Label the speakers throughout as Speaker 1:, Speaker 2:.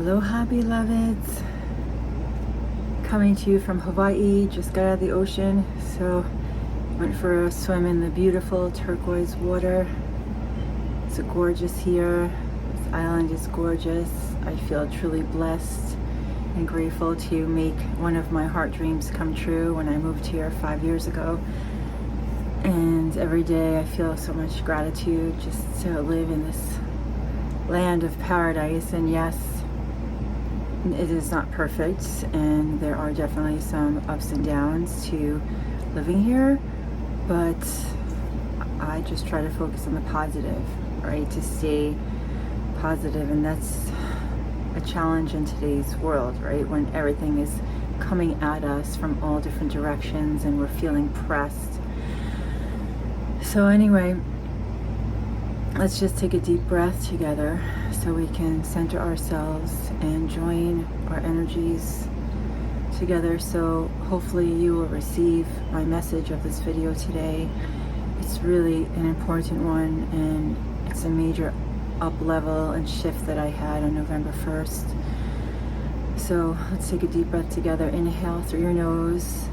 Speaker 1: Aloha, beloveds. Coming to you from Hawaii, just got out of the ocean, so went for a swim in the beautiful turquoise water. It's gorgeous here. This island is gorgeous. I feel truly blessed and grateful to make one of my heart dreams come true when I moved here 5 years ago. And every day I feel so much gratitude just to live in this land of paradise. And yes, it is not perfect, and there are definitely some ups and downs to living here, but I just try to focus on the positive, right? To stay positive, and that's a challenge in today's world, right? When everything is coming at us from all different directions and we're feeling pressed. So anyway, let's just take a deep breath together so we can center ourselves and join our energies together. So hopefully you will receive my message of this video today. It's really an important one, and it's a major up level and shift that I had on November 1st. So let's take a deep breath together. Inhale through your nose.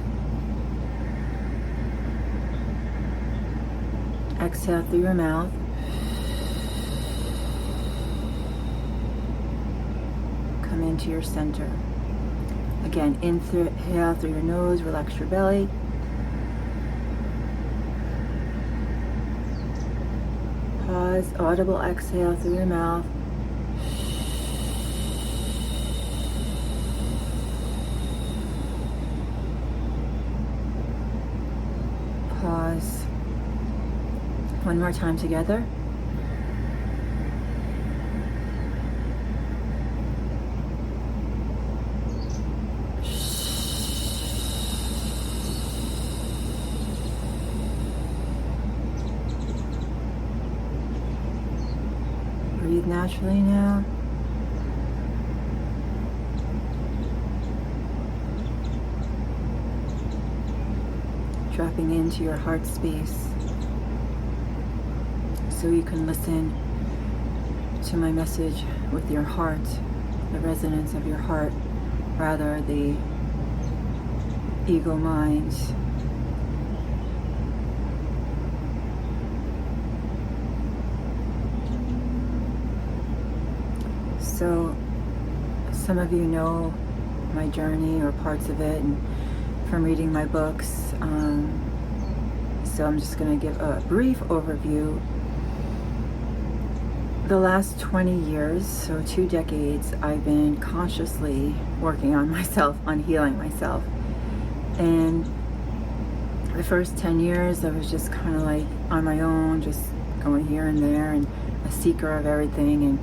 Speaker 1: Exhale through your mouth. Come into your center. Again, inhale through your nose, relax your belly. Pause, audible exhale through your mouth. Pause. One more time together. Breathe naturally now. Dropping into your heart space so you can listen to my message with your heart, the resonance of your heart, rather the ego mind. So some of you know my journey or parts of it and from reading my books. So I'm just going to give a brief overview. The last 20 years, so 2 decades, I've been consciously working on myself, on healing myself. And the first 10 years, I was just kind of like on my own, just going here and there and a seeker of everything, and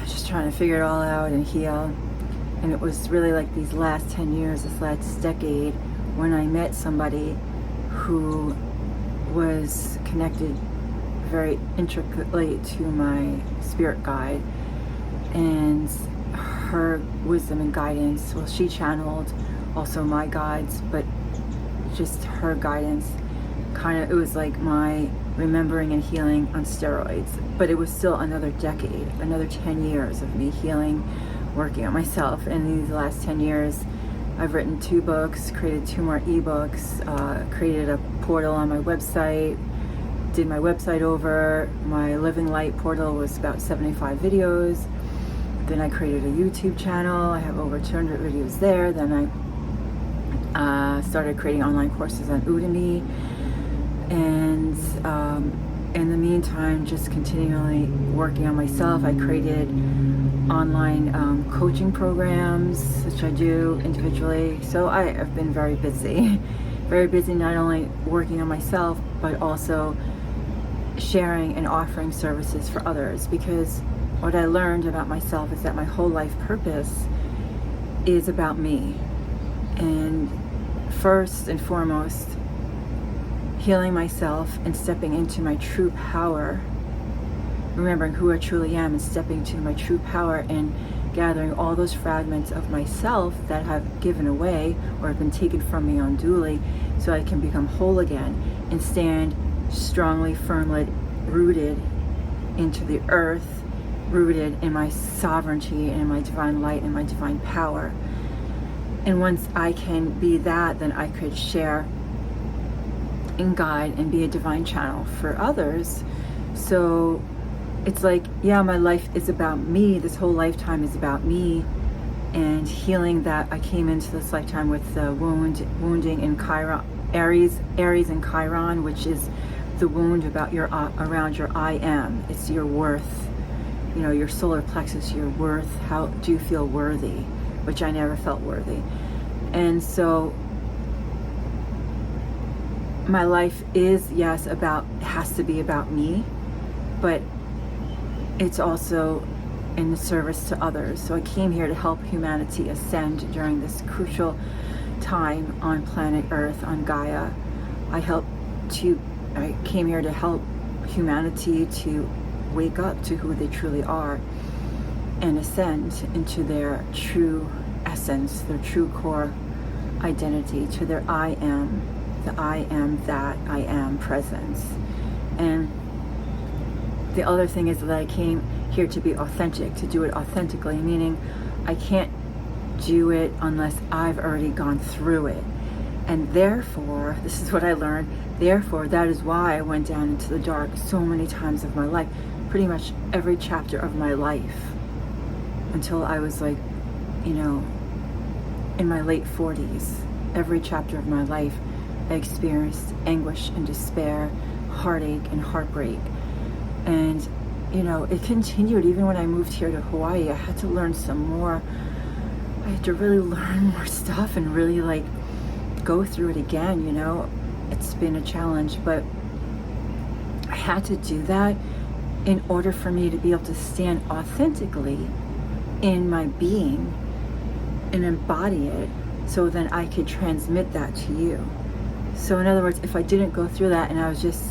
Speaker 1: just trying to figure it all out and heal. And it was really like these last 10 years, this last decade, when I met somebody who was connected very intricately to my spirit guide, and her wisdom and guidance, well, she channeled also my guides, but just her guidance it was like my remembering and healing on steroids. But it was still another decade, another 10 years of me healing, working on myself. And these last 10 years, I've written 2 books, created 2 more ebooks, created a portal on my website, did my website over. My Living Light portal was about 75 videos. Then I created a YouTube channel. I have over 200 videos there. Then I started creating online courses on Udemy. And in the meantime, just continually working on myself. I created online coaching programs, which I do individually. So I have been very busy, not only working on myself, but also sharing and offering services for others. Because what I learned about myself is that my whole life purpose is about me. And first and foremost, healing myself and stepping into my true power, remembering who I truly am and stepping into my true power, and gathering all those fragments of myself that have given away or have been taken from me unduly, so I can become whole again and stand strongly, firmly rooted into the earth rooted in my sovereignty and in my divine light and my divine power. And once I can be that, then I could share and guide and be a divine channel for others. So it's like, yeah, my life is about me. This whole lifetime is about me and healing that I came into this lifetime with the wounding in Chiron, Aries and Chiron, which is the wound about your around your I am. It's your worth, you know, your solar plexus, your worth. How do you feel worthy? Which I never felt worthy. And so my life is, yes, has to be about me, but it's also in the service to others. So I came here to help humanity ascend during this crucial time on planet Earth, on Gaia. I came here to help humanity to wake up to who they truly are and ascend into their true essence, their true core identity, to their I am, the I am that I am presence. And the other thing is that I came here to be authentic, to do it authentically, meaning I can't do it unless I've already gone through it. And therefore, this is what I learned, therefore, that is why I went down into the dark so many times of my life, pretty much every chapter of my life, until I was like, you know, in my late 40s. Every chapter of my life, I experienced anguish and despair, heartache and heartbreak. And, you know, it continued even when I moved here to Hawaii. I had to learn some more. I had to really learn more stuff and really like go through it again, you know. It's been a challenge, but I had to do that in order for me to be able to stand authentically in my being and embody it, so then I could transmit that to you. So in other words, if I didn't go through that and I was just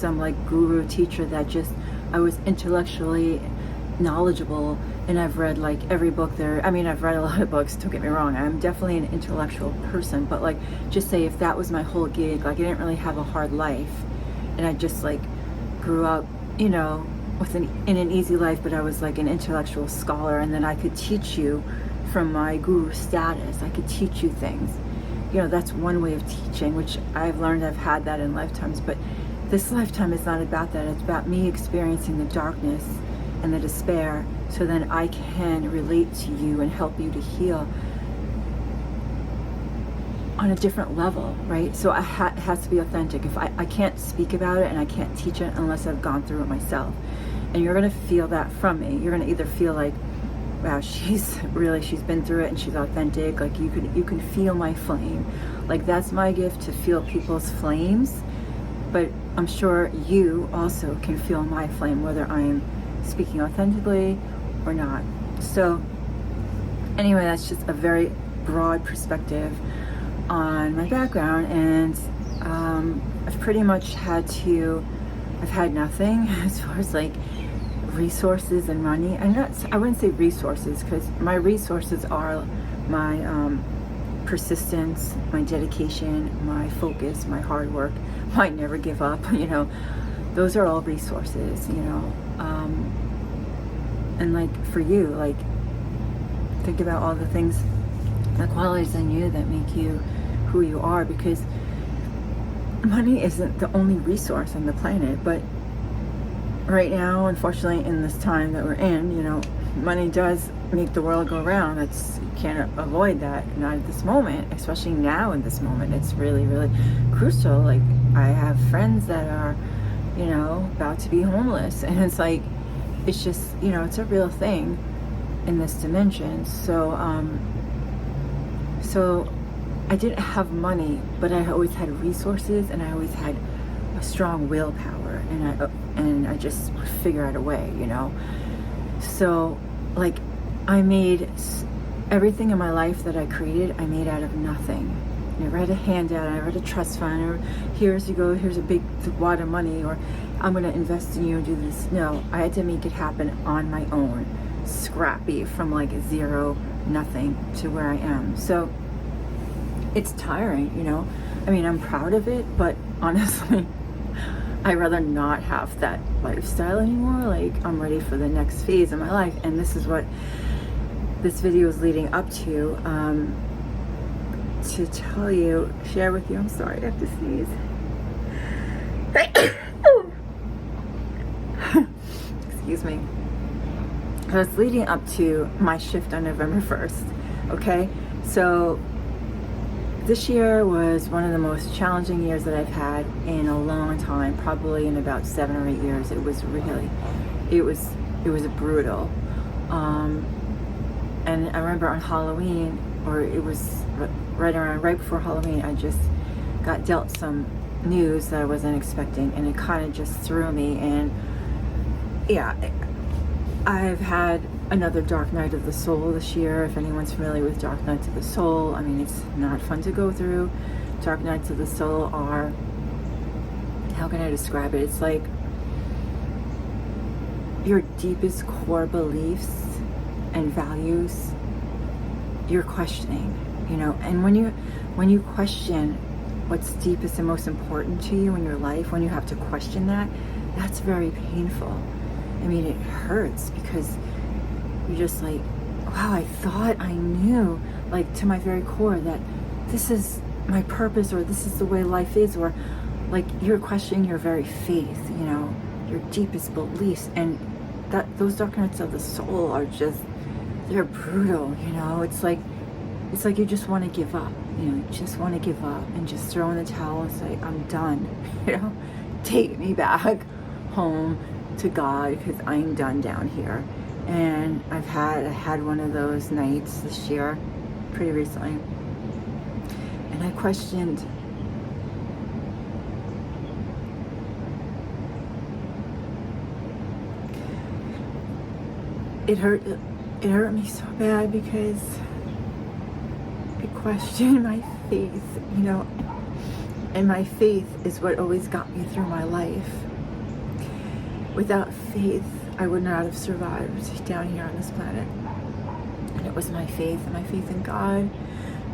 Speaker 1: some like guru teacher that just, I was intellectually knowledgeable and I've read like every book there. I mean, I've read a lot of books, don't get me wrong. I'm definitely an intellectual person, but like, just say if that was my whole gig, like I didn't really have a hard life and I just like grew up, you know, in an easy life, but I was like an intellectual scholar, and then I could teach you from my guru status. I could teach you things. You know, that's one way of teaching, which I've learned I've had that in lifetimes, but this lifetime is not about that. It's about me experiencing the darkness and the despair, so then I can relate to you and help you to heal on a different level, right? So it has to be authentic. If I can't speak about it and I can't teach it unless I've gone through it myself. And you're gonna feel that from me. You're gonna either feel like, wow, she's been through it and she's authentic. Like you can feel my flame. Like that's my gift, to feel people's flames. But I'm sure you also can feel my flame, whether I'm speaking authentically or not. So anyway, that's just a very broad perspective on my background, and I've pretty much I've had nothing as far as like resources and money. I wouldn't say resources, because my resources are my persistence, my dedication, my focus, my hard work, my never give up, you know, those are all resources, you know. And like for you, like think about all the things, the qualities in you that make you who you are, because money isn't the only resource on the planet. But right now, unfortunately, in this time that we're in, you know, money does make the world go round. You can't avoid that, not at this moment, especially now in this moment. It's really, really crucial. Like I have friends that are, you know, about to be homeless, and it's like, it's just, you know, it's a real thing in this dimension. So I didn't have money, but I always had resources, and I always had a strong willpower, and I just would figure out a way, you know. So like I made everything in my life that I created, I made out of nothing. I never had a handout, I never had a trust fund, or here's a big wad of money, or I'm going to invest in you and do this. No, I had to make it happen on my own, scrappy, from like zero, nothing to where I am. So it's tiring, you know. I mean, I'm proud of it, but honestly, I'd rather not have that lifestyle anymore. Like, I'm ready for the next phase of my life, and this is what this video is leading up to tell you, share with you. I'm sorry, I have to sneeze. Excuse me. So it's leading up to my shift on November 1st. Okay, so this year was one of the most challenging years that I've had in a long time, probably in about 7 or 8 years. It was brutal. And I remember on Halloween, or it was right before Halloween, I just got dealt some news that I wasn't expecting, and it kind of just threw me. And yeah, I've had another dark night of the soul this year. If anyone's familiar with dark nights of the soul, I mean, it's not fun to go through. Dark nights of the soul are, how can I describe it? It's like your deepest core beliefs and values you're questioning, you know. And when you question what's deepest and most important to you in your life, when you have to question that, that's very painful. I mean, it hurts because you're just like, wow, I thought I knew, like, to my very core, that this is my purpose, or this is the way life is, or like you're questioning your very faith, you know, your deepest beliefs. And that those dark nights of the soul are just, they're brutal, you know. It's like you just want to give up, you know, you just want to give up and just throw in the towel and say, I'm done, you know, take me back home to God, because I'm done down here. And I had one of those nights this year, pretty recently, and I questioned, it hurt me so bad, because I questioned my faith, you know, and my faith is what always got me through my life. Without faith, I would not have survived down here on this planet. And it was my faith, and my faith in God,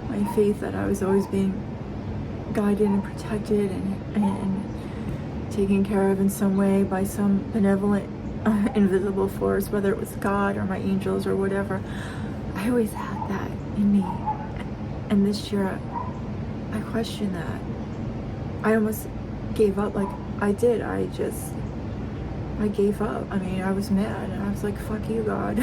Speaker 1: my faith that I was always being guided and protected and taken care of in some way by some benevolent, invisible force, whether it was God or my angels or whatever. I always had that in me. And this year, I questioned that. I almost gave up. Like, I did. I gave up. I mean, I was mad, and I was like, fuck you, God.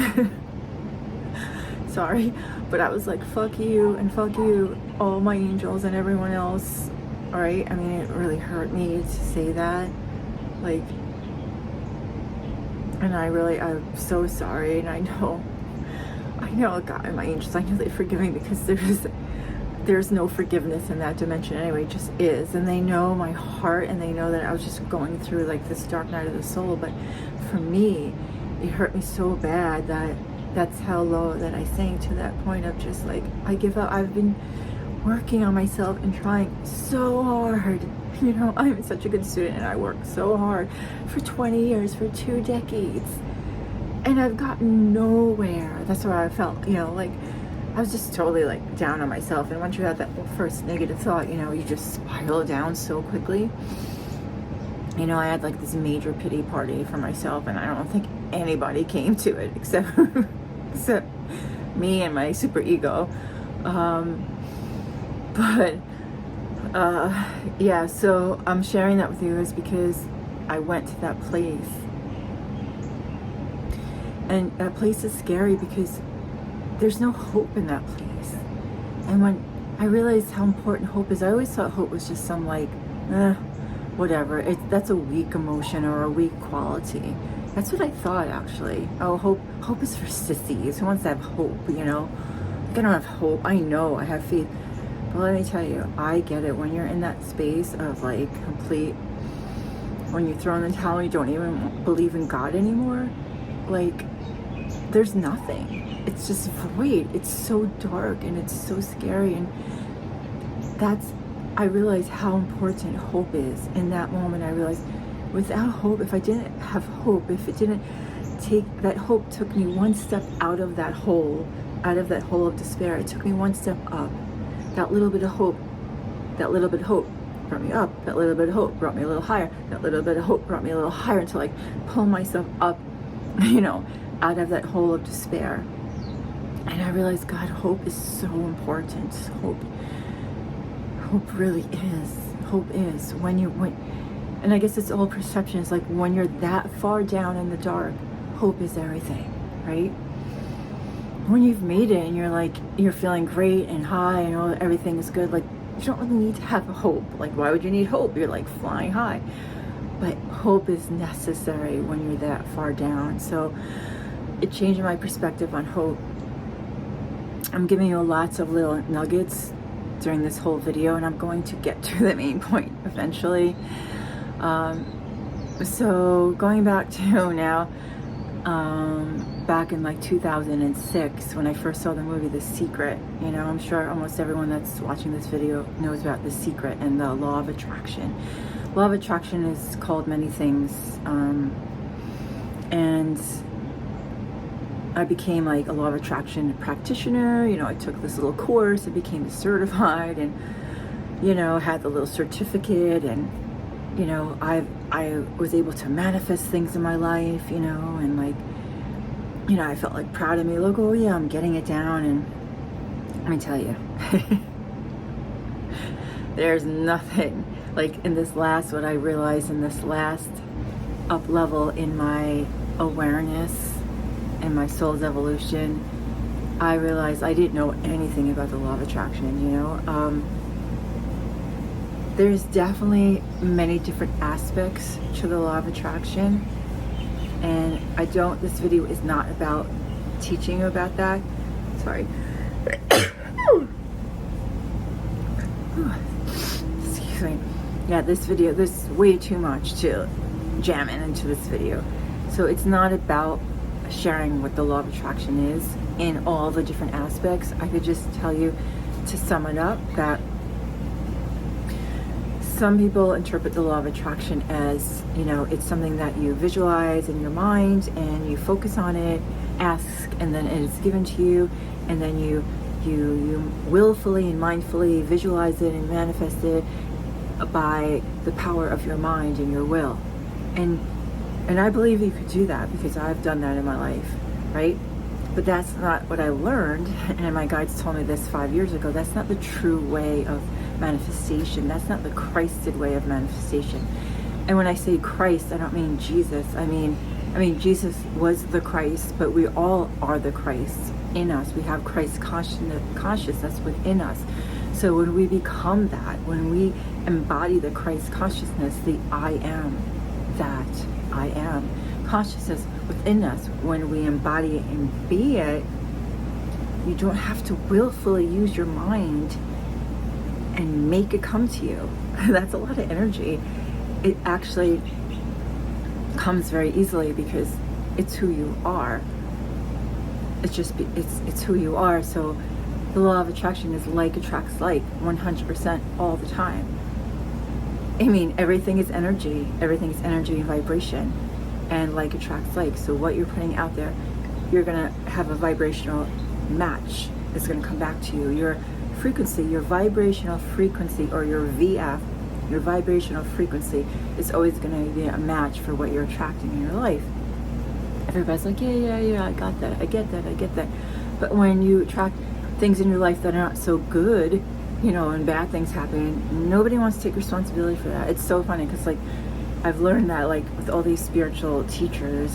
Speaker 1: Sorry, but I was like, fuck you, and fuck you, all my angels and everyone else. All right, I mean, it really hurt me to say that, like, and I'm so sorry. And I know God and my angels, I know they forgive me, because there's no forgiveness in that dimension anyway. It just is. And they know my heart, and they know that I was just going through like this dark night of the soul. But for me, it hurt me so bad that that's how low that I sank, to that point of just like, I give up. I've been working on myself and trying so hard. You know, I'm such a good student, and I worked so hard for 20 years, for 2 decades, and I've gotten nowhere. That's where I felt, you know, like I was just totally like down on myself. And once you have that first negative thought, you know, you just spiral down so quickly. You know, I had like this major pity party for myself, and I don't think anybody came to it except me and my super ego. Yeah, so I'm sharing that with you is because I went to that place. And that place is scary because there's no hope in that place. And when I realized how important hope is, I always thought hope was just some like, whatever. That's a weak emotion or a weak quality. That's what I thought, actually. Oh, hope is for sissies. Who wants to have hope, you know? Like, I don't have hope. I know I have faith. But let me tell you, I get it. When you're in that space of like complete, when you throw in the towel, you don't even believe in God anymore. Like, there's nothing. It's just void. It's so dark and it's so scary. And I realized how important hope is. In that moment, I realized without hope, if I didn't have hope, if it didn't take, that hope took me one step out of that hole of despair. It took me one step up. That little bit of hope brought me up. That little bit of hope brought me a little higher. That little bit of hope brought me a little higher until I pull myself up, out of that hole of despair. And I realized, God, hope is so important. Hope really is. Hope is and I guess it's all perception. It's like when you're that far down in the dark, hope is everything, right? When you've made it and you're feeling great and high and everything is good, like, you don't really need to have hope. Like, why would you need hope? You're like flying high. But hope is necessary when you're that far down. So it changed my perspective on hope. I'm giving you lots of little nuggets during this whole video, and I'm going to get to the main point eventually. So going back to now, back in like 2006 when I first saw the movie The Secret. I'm sure almost everyone that's watching this video knows about The Secret and the law of attraction. Law of attraction is called many things, and I became like a law of attraction practitioner. I took this little course and became certified, and had the little certificate, and I was able to manifest things in my life, and like, I felt like proud of me. Look, oh yeah, I'm getting it down. And let me tell you, there's nothing like what I realized in this last up level in my awareness and my soul's evolution. I realized I didn't know anything about the law of attraction, There's definitely many different aspects to the law of attraction. And this video is not about teaching you about that. Sorry. Excuse me. Yeah, there's way too much to jam into this video. So it's not about sharing what the law of attraction is in all the different aspects. I could just tell you, to sum it up, that some people interpret the law of attraction as, it's something that you visualize in your mind and you focus on it, ask, and then it is given to you, and then you willfully and mindfully visualize it and manifest it by the power of your mind and your will. And I believe you could do that because I've done that in my life, right? But that's not what I learned, and my guides told me this 5 years ago. That's not the true way of manifestation. That's not the Christed way of manifestation. And when I say Christ, I don't mean Jesus. I mean Jesus was the Christ, but we all are the Christ in us. We have Christ consciousness within us. So when we become that, when we embody the Christ consciousness, the I am that I am consciousness within us, when we embody it and be it, you don't have to willfully use your mind and make it come to you. That's a lot of energy. It actually comes very easily because it's who you are. It's who you are. So the law of attraction is like attracts like 100% all the time. Everything is energy. Everything is energy and vibration, and like attracts like. So what you're putting out there, you're gonna have a vibrational match. It's gonna come back to you. Your frequency, your vibrational frequency, or your VF, your vibrational frequency, is always going to be a match for what you're attracting in your life. Everybody's like, yeah, I got that, I get that. But when you attract things in your life that are not so good, and bad things happen, nobody wants to take responsibility for that. It's so funny because, like, I've learned that, like, with all these spiritual teachers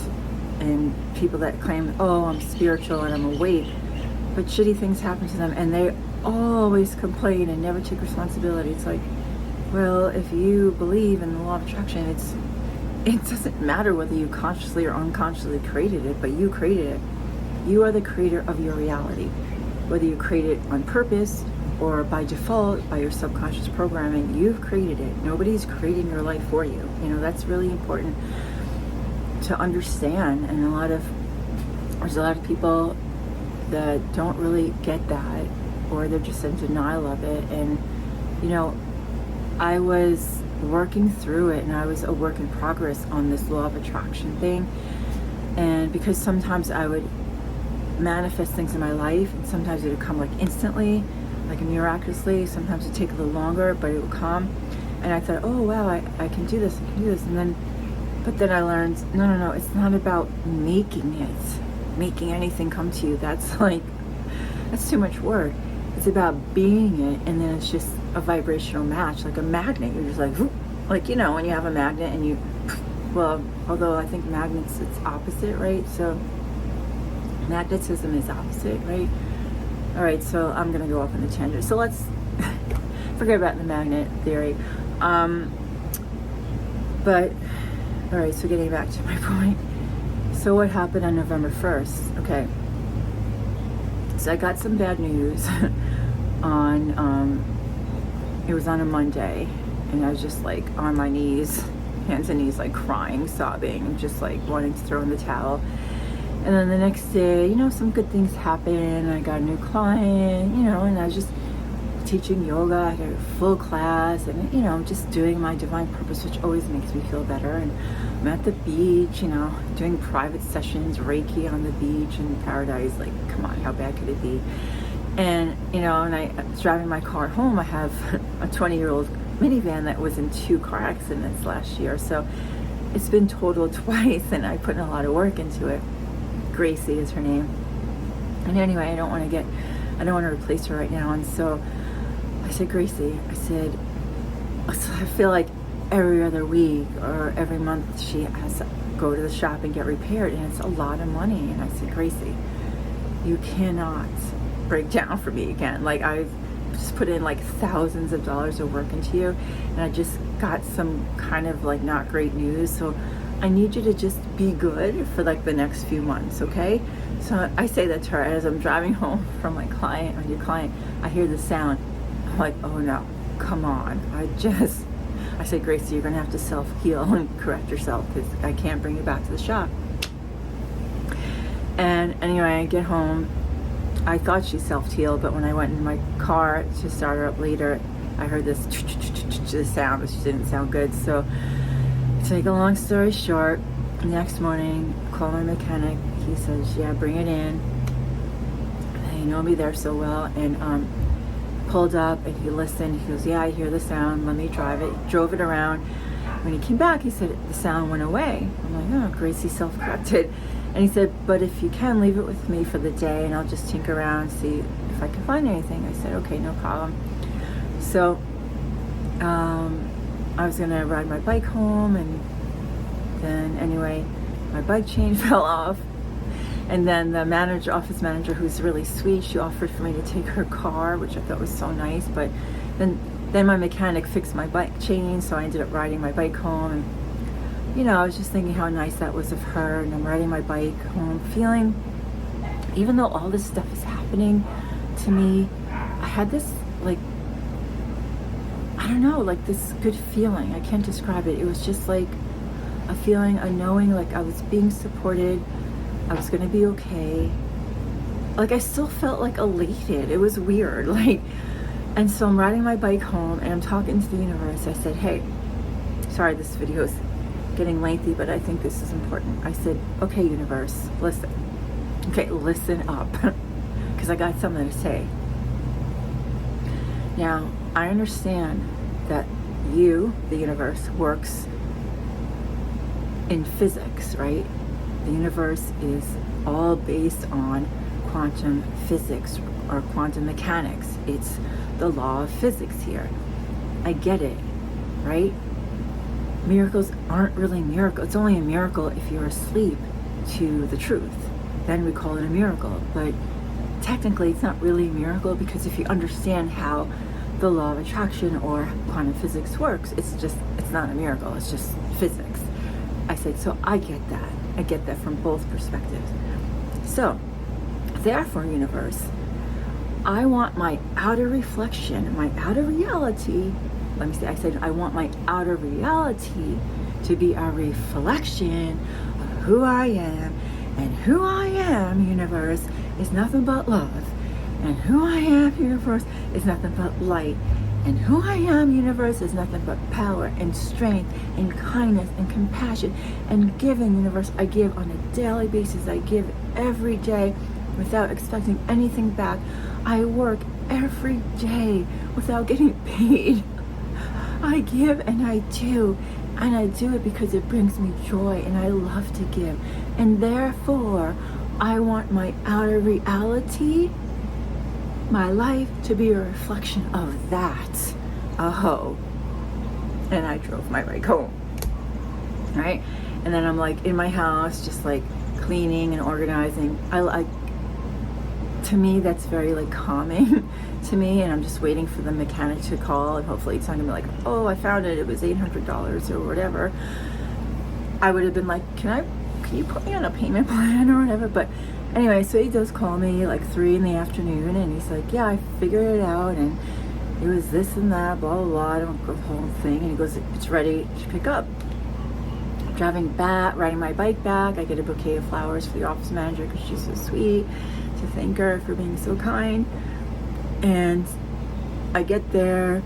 Speaker 1: and people that claim, oh, I'm spiritual and I'm awake, but shitty things happen to them and they always complain and never take responsibility. It's like, well, if you believe in the law of attraction, it doesn't matter whether you consciously or unconsciously created it, but you created it. You are the creator of your reality. Whether you create it on purpose or by default, by your subconscious programming, you've created it. Nobody's creating your life for you. That's really important to understand. And there's a lot of people that don't really get that, or they're just in denial of it. And I was working through it, and I was a work in progress on this law of attraction thing. And because sometimes I would manifest things in my life, and sometimes it would come like instantly, like miraculously. Sometimes it would take a little longer, but it would come. And I thought, oh wow, I can do this, I can do this. But then I learned, no, it's not about making anything come to you. That's too much work. It's about being it, and then it's just a vibrational match, like a magnet. You're just like, whoop, like, when you have a magnet and you, well, although I think magnets, it's opposite, right? So magnetism is opposite, right? All right, so I'm gonna go off on a tangent. So let's forget about the magnet theory. But all right, so getting back to my point. So what happened on November 1st? Okay. So I got some bad news on, it was on a Monday, and I was just like on my knees, hands and knees, like crying, sobbing, just like wanting to throw in the towel. And then the next day, some good things happened. I got a new client, and I was just teaching yoga. I got a full class, and just doing my divine purpose, which always makes me feel better. And I'm at the beach, doing private sessions, Reiki on the beach in paradise. Like, come on, how bad could it be? And and I was driving my car home. I have a 20-year-old minivan that was in 2 car accidents last year, so it's been totaled twice, and I put in a lot of work into it. Gracie is her name. And anyway, I don't want to replace her right now. And so I said, Gracie, I feel like every other week or every month she has to go to the shop and get repaired, and it's a lot of money. And I said, Gracie, you cannot break down for me again. Like, I've just put in like thousands of dollars of work into you, and I just got some kind of like not great news. So I need you to just be good for like the next few months, okay? So I say that to her as I'm driving home from my new client. I hear the sound. I'm like, oh no, come on. I said, Gracie, you're gonna have to self-heal and correct yourself, because I can't bring you back to the shop. And anyway, I get home. I thought she self-healed, but when I went in my car to start her up later, I heard this sound, which didn't sound good. So to make a long story short, the next morning, call my mechanic. He says, yeah, bring it in. And he know me there so well, and pulled up, and he listened. He goes, yeah, I hear the sound, let me drive it. Drove it around. When he came back, he said the sound went away. I'm like, oh, Gracie self-corrected. And he said, but if you can, leave it with me for the day, and I'll just tinker around, see if I can find anything. I said, okay, no problem. So I was gonna ride my bike home, and then anyway, my bike chain fell off. And then the office manager, who's really sweet, she offered for me to take her car, which I thought was so nice. But then my mechanic fixed my bike chain, so I ended up riding my bike home. And I was just thinking how nice that was of her. And I'm riding my bike home, feeling, even though all this stuff is happening to me, I had this this good feeling. I can't describe it. It was just like a feeling, a knowing, like I was being supported. I was gonna be okay. Like, I still felt like elated. It was weird. And so I'm riding my bike home, and I'm talking to the universe. I said, hey, sorry, this video is getting lengthy, but I think this is important. I said, okay, universe, listen. Okay, listen up, because I got something to say. Now, I understand that you, the universe, works in physics, right? The universe is all based on quantum physics or quantum mechanics. It's the law of physics here. I get it, right? Miracles aren't really miracles. It's only a miracle if you're asleep to the truth. Then we call it a miracle. But technically, it's not really a miracle, because if you understand how the law of attraction or quantum physics works, it's not a miracle. It's just physics. I said, so I get that. I get that from both perspectives. So, therefore, universe, I want my outer reflection, my outer reality. I said, I want my outer reality to be a reflection of who I am. And who I am, universe, is nothing but love. And who I am, universe, is nothing but light. And who I am, universe, is nothing but power and strength and kindness and compassion and giving, universe. I give on a daily basis. I give every day without expecting anything back. I work every day without getting paid. I give and I do. And I do it because it brings me joy and I love to give. And therefore, I want my outer reality, my life, to be a reflection of that. Oh. And I drove my bike home. Right? And then I'm like in my house, just like cleaning and organizing. To me, that's very like calming to me, and I'm just waiting for the mechanic to call, and hopefully it's not gonna be like, oh, I found it, it was $800 or whatever. I would have been like, can you put me on a payment plan or whatever? But anyway, so he does call me like 3 in the afternoon, and he's like, yeah, I figured it out, and it was this and that, blah blah blah. I don't go the whole thing, and he goes, it's ready to pick up. Driving back, riding my bike back, I get a bouquet of flowers for the office manager because she's so sweet, to thank her for being so kind. And I get there,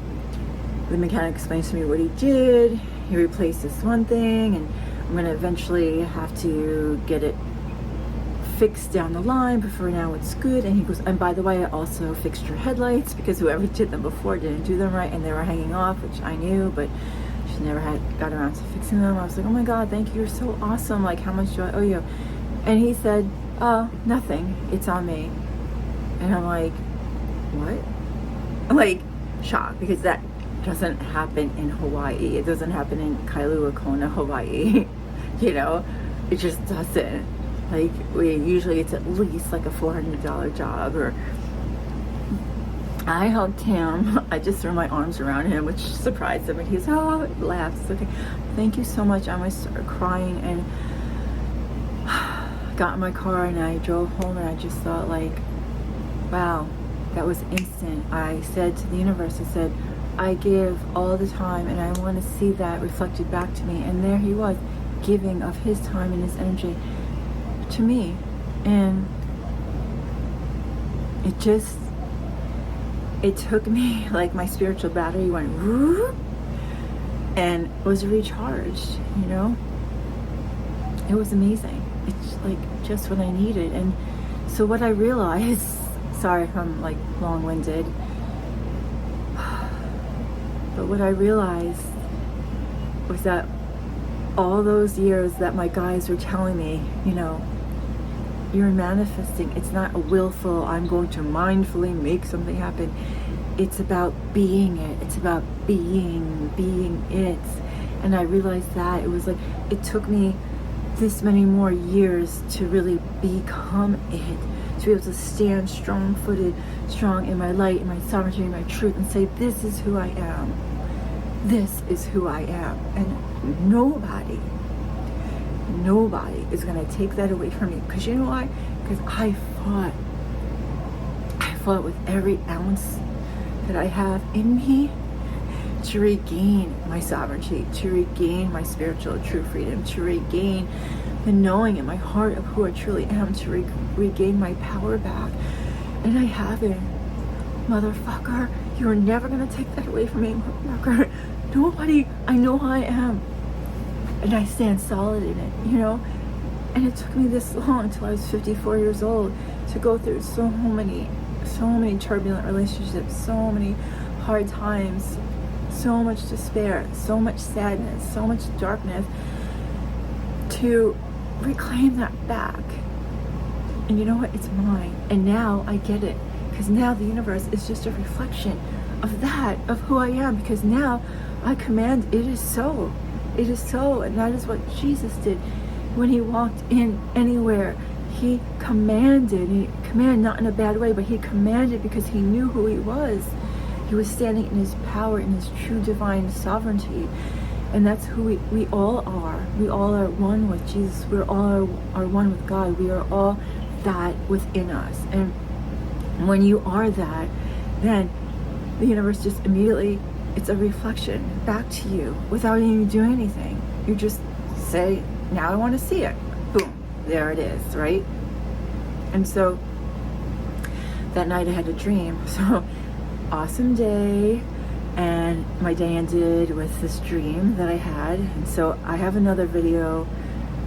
Speaker 1: the mechanic explains to me what he did. He replaced this one thing, and I'm gonna eventually have to get it fixed down the line, but for now it's good. And he goes, and by the way, I also fixed your headlights because whoever did them before didn't do them right and they were hanging off, which I knew, but she never had got around to fixing them. I was like, oh my God, thank you, you're so awesome. Like, how much do I owe you? And he said, oh, nothing, it's on me. And I'm like, what? I'm like shocked, because that doesn't happen in Hawaii. It doesn't happen in Kailua Kona, Hawaii. You know, it just doesn't. Like, usually it's at least like a $400 job. Or I hugged him. I just threw my arms around him, which surprised him, and he's laughs. Okay, thank you so much. I almost started crying, and got in my car and I drove home, and I just thought, like, wow, that was instant. I said to the universe, I said, I give all the time, and I want to see that reflected back to me. And there he was, giving of his time and his energy to me. And it took me, like, my spiritual battery went whoop, and was recharged, you know. It was amazing. It's like just what I needed. And so what I realized, sorry if I'm like long-winded, but what I realized was that all those years that my guides were telling me, you know, you're manifesting. It's not a willful, I'm going to mindfully make something happen. It's about being it. It's about being it. And I realized that it was like, it took me this many more years to really become it, to be able to stand strong-footed, strong in my light, in my sovereignty, in my truth, and say, this is who I am. This is who I am. And nobody is going to take that away from me. Because you know why? Because I fought with every ounce that I have in me to regain my sovereignty, to regain my spiritual true freedom, to regain the knowing in my heart of who I truly am, to regain my power back. And I haven't. Motherfucker, you're never going to take that away from me, motherfucker. Nobody, I know who I am. And I stand solid in it, you know. And it took me this long, till I was 54 years old, to go through so many turbulent relationships, so many hard times, so much despair, so much sadness, so much darkness, to reclaim that back. And you know what? It's mine. And now I get it. Because now the universe is just a reflection of that, of who I am. Because now I command, it is so. It is so. And that is what Jesus did when he walked in anywhere. He commanded. He commanded not in a bad way, but he commanded because he knew who he was. He was standing in his power, in his true divine sovereignty. And that's who we all are. We all are one with Jesus. We're all are one with God. We are all that within us. And when you are that, then the universe just immediately, it's a reflection back to you without even doing anything. You just say, now I want to see it. Boom, there it is, right? And so that night I had a dream. So awesome day. And my day ended with this dream that I had. And so I have another video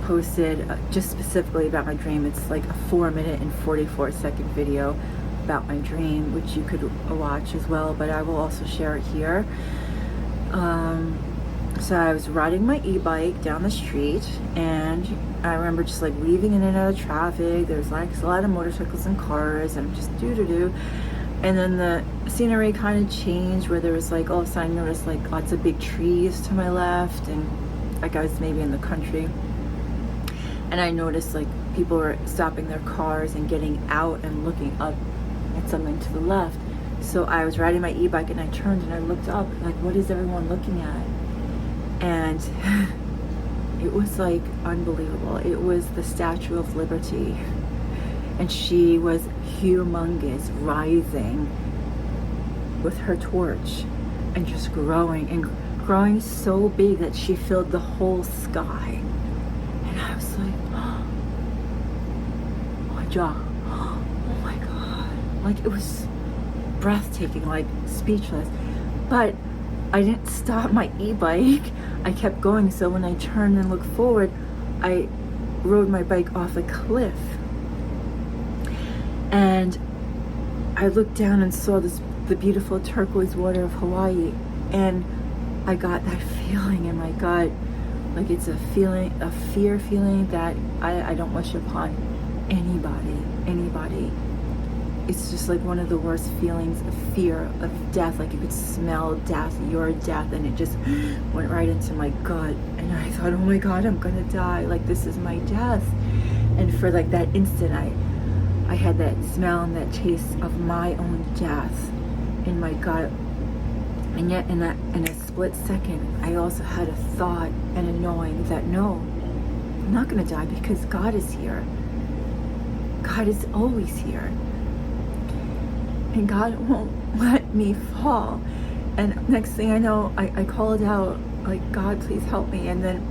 Speaker 1: posted just specifically about my dream. It's like a 4-minute and 44-second video about my dream, which you could watch as well, but I will also share it here. So I was riding my e-bike down the street, and I remember just like weaving in and out of traffic. There's like a lot of motorcycles and cars, and just do. And then the scenery kind of changed, where there was like all of a sudden I noticed like lots of big trees to my left, and like I was maybe in the country. And I noticed like people were stopping their cars and getting out and looking up at something to the left. So I was riding my e-bike, and I turned and I looked up, like, what is everyone looking at? And it was like unbelievable. It was the Statue of Liberty, and she was humongous, rising with her torch and just growing so big that she filled the whole sky. And I was like, oh my jaw, oh my God. Like, it was breathtaking, like speechless. But I didn't stop my e-bike. I kept going. So when I turned and looked forward, I rode my bike off a cliff. And I looked down and saw the beautiful turquoise water of Hawaii. And I got that feeling in my gut. Like, it's a feeling, a fear feeling that I don't wish upon anybody. It's just like one of the worst feelings of fear of death. Like, you could smell death, your death, and it just went right into my gut. And I thought, oh my God, I'm gonna die. Like, this is my death. And for like that instant, I had that smell and that taste of my own death in my gut. And yet in a split second, I also had a thought and a knowing that no, I'm not gonna die, because God is here. God is always here. And God won't let me fall. And next thing I know, I called out, like, God, please help me. And then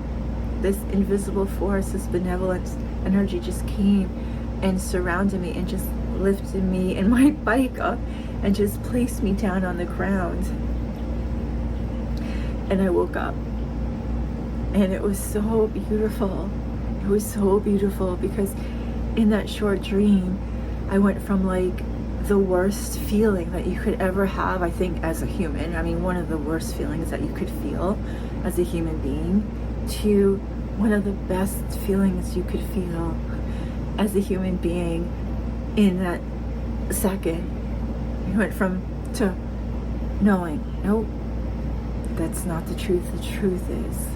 Speaker 1: this invisible force, this benevolent energy just came and surrounded me and just lifted me and my bike up and just placed me down on the ground. And I woke up. And it was so beautiful. It was so beautiful, because in that short dream, I went from like the worst feeling that you could ever have, I think, as a human. I mean, one of the worst feelings that you could feel as a human being, to one of the best feelings you could feel as a human being in that second. You went to knowing, nope, that's not the truth. The truth is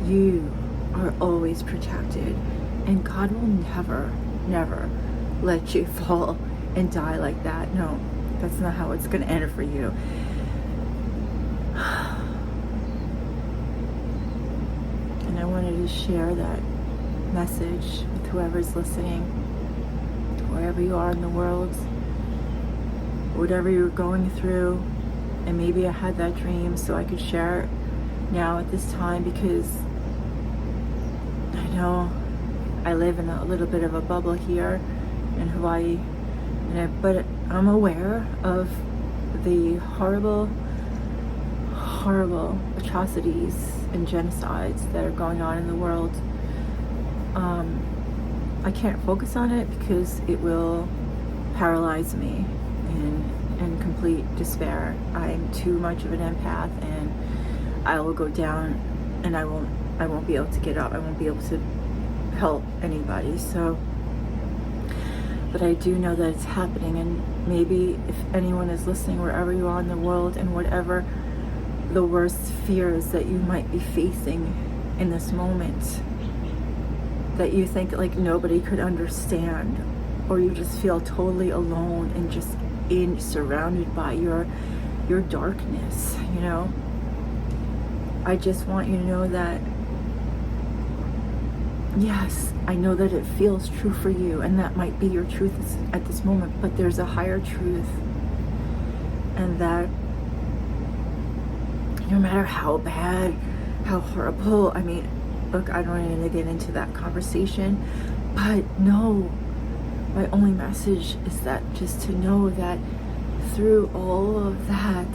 Speaker 1: you are always protected, and God will never let you fall and die like that. No, that's not how it's going to end for you. And I wanted to share that message with whoever's listening, wherever you are in the world, whatever you're going through. And maybe I had that dream so I could share it now at this time, because I know I live in a little bit of a bubble here in Hawaii, but I'm aware of the horrible atrocities and genocides that are going on in the world. I can't focus on it because it will paralyze me in complete despair. I'm too much of an empath, and I will go down, and I won't be able to get up. I won't be able to help anybody. So, but I do know that it's happening, and maybe if anyone is listening, wherever you are in the world, and whatever the worst fears that you might be facing in this moment, that you think like nobody could understand, or you just feel totally alone and just surrounded by your darkness, you know, I just want you to know that yes, I know that it feels true for you, and that might be your truth at this moment, but there's a higher truth, and that no matter how bad, how horrible, I mean, look, I don't even get into that conversation, but no, my only message is that just to know that through all of that,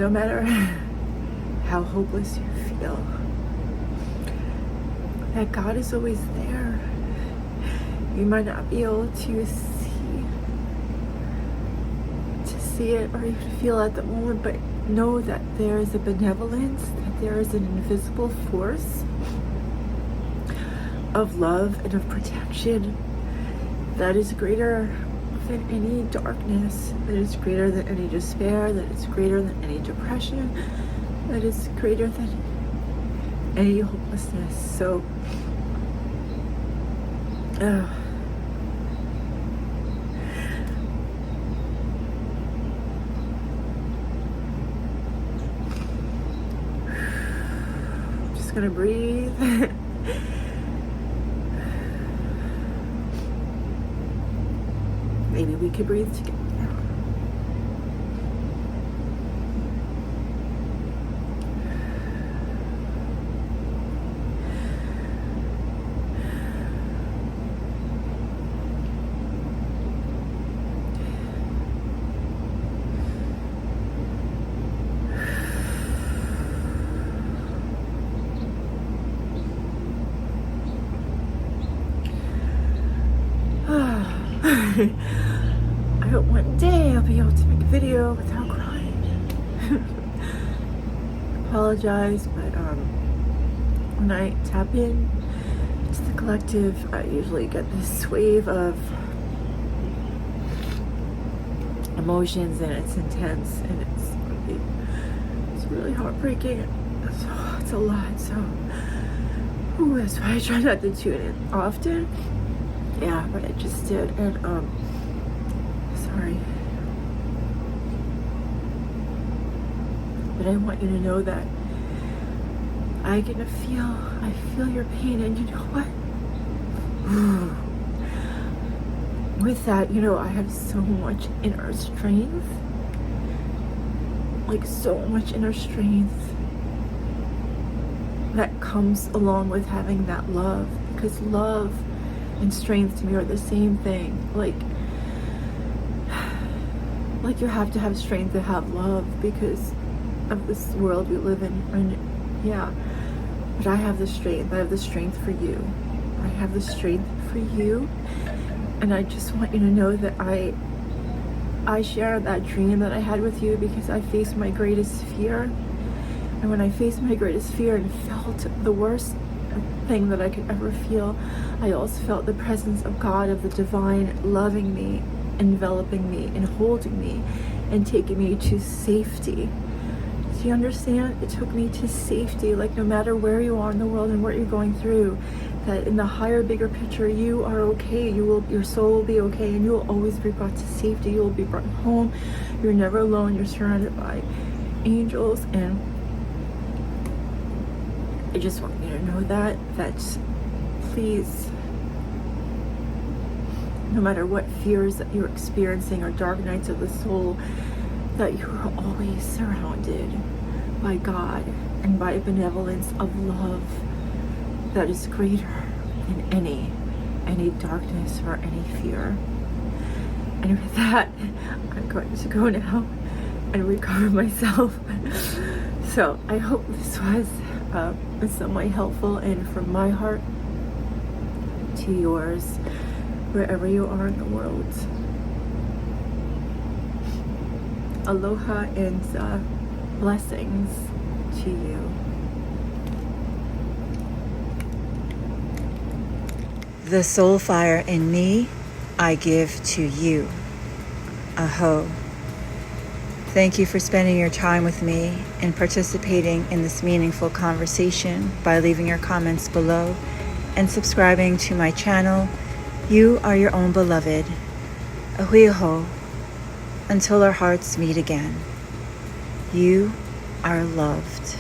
Speaker 1: no matter how hopeless you feel, that God is always there. You might not be able to see it or even feel at the moment, but know that there is a benevolence, that there is an invisible force of love and of protection that is greater than any darkness, that is greater than any despair, that is greater than any depression, that is greater than any hopelessness. So just gonna breathe. Maybe we could breathe together. I hope one day I'll be able to make a video without crying. Apologize, but when I tap in to the collective, I usually get this wave of emotions, and it's intense, and it's really heartbreaking. So it's a lot. So that's why I try not to tune in often. Yeah, but I just did, and sorry. But I want you to know that I feel your pain, and you know what? With that, I have so much inner strength, like so much inner strength that comes along with having that love, because love and strength to me are the same thing. Like you have to have strength to have love because of this world we live in. And yeah, but I have the strength. I have the strength for you. I have the strength for you. And I just want you to know that I share that dream that I had with you because I faced my greatest fear. And when I faced my greatest fear and felt the worst thing that I could ever feel, I also felt the presence of God, of the divine, loving me, enveloping me, and holding me, and taking me to safety. Do you understand? It took me to safety. Like, no matter where you are in the world and what you're going through, that in the higher, bigger picture, you are okay. Your soul will be okay, and you will always be brought to safety. You will be brought home. You're never alone. You're surrounded by angels, and I just want you to know that please, no matter what fears that you're experiencing or dark nights of the soul, that you are always surrounded by God and by a benevolence of love that is greater than any darkness or any fear. And with that, I'm going to go now and recover myself. So I hope this was in some way helpful, and from my heart to yours, wherever you are in the world. Aloha and blessings to you. The soul fire in me, I give to you. Aho. Thank you for spending your time with me and participating in this meaningful conversation by leaving your comments below and subscribing to my channel. You are your own beloved. Ahuiho. Until our hearts meet again. You are loved.